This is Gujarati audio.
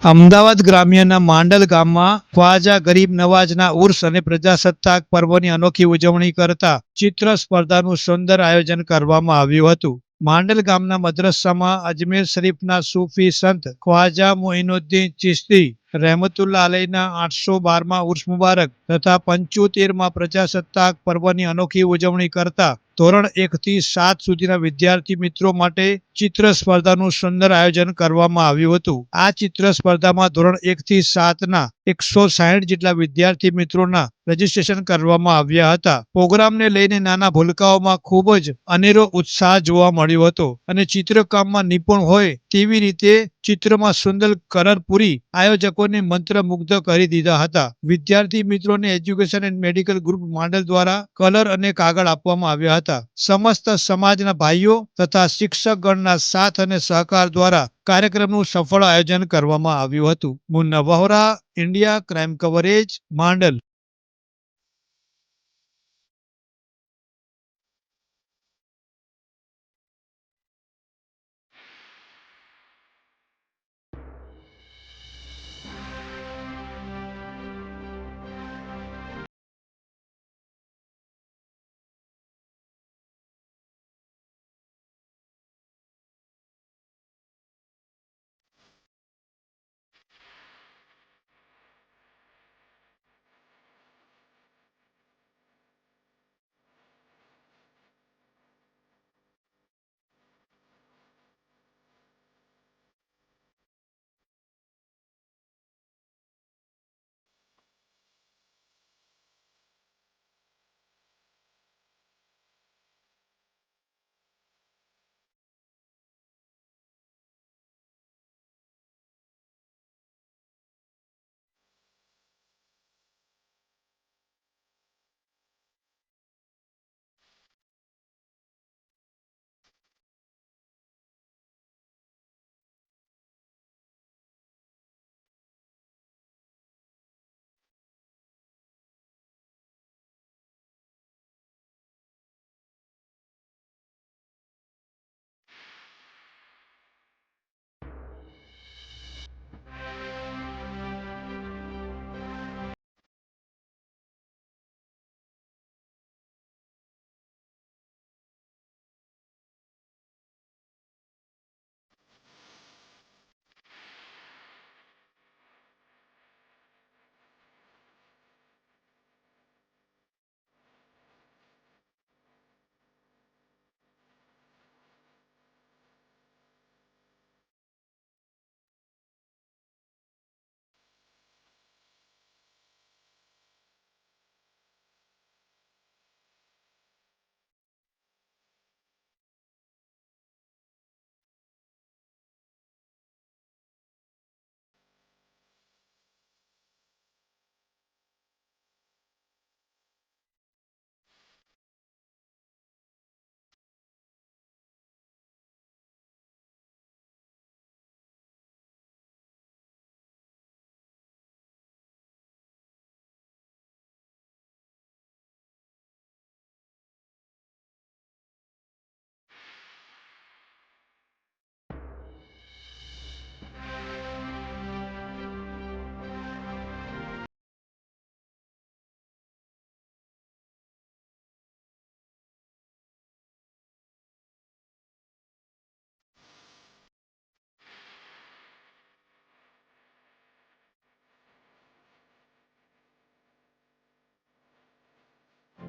અમદાવાદ ગ્રામ્યના માંડલ ગામમાં ખ્વાજા ગરીબ નવાજના ઉર્સ અને પ્રજાસત્તાક પર્વની અનોખી ઉજવણી કરતા ચિત્ર સ્પર્ધાનું સુંદર આયોજન કરવામાં આવ્યું હતું. માંડલ ગામના મદ્રસામાં અજમેર શરીફના સૂફી સંત ખ્વાજા મોઇનુદ્દીન ચિશ્તી રહેમતુલ્લાહ અલૈના 812માં ઉર્સ મુબારક તથા 75માં પ્રજાસત્તાક પર્વની અનોખી ઉજવણી કરતા ધોરણ 1 થી 7 સુધીના વિદ્યાર્થી મિત્રો માટે ચિત્ર સ્પર્ધાનું સુંદર આયોજન કરવામાં આવ્યું હતું. આ ચિત્ર સ્પર્ધામાં ધોરણ 1 થી 7ના 160 જેટલા વિદ્યાર્થી મિત્રોના રજીસ્ટ્રેશન કરવામાં આવ્યા હતા. પ્રોગ્રામને લઈને નાના ભૂલકાઓમાં ખૂબ જ અનેરો ઉત્સાહ જોવા મળ્યો હતો અને ચિત્રકામમાં નિપુણ હોય તેવી રીતે ચિત્રમાં સુંદર કલર પૂરી આયોજકોને મંત્રમુગ્ધ કરી દીધા હતા. વિદ્યાર્થી મિત્રોને education and medical group Mandal દ્વારા કલર અને કાગળ આપવામાં આવ્યા હતા. સમસ્ત સમાજના ભાઈઓ તથા શિક્ષકગણના સાથ અને સહકાર દ્વારા કાર્યક્રમનું સફળ આયોજન કરવામાં આવ્યું હતું. Munna Bohra, India crime coverage, Mandal.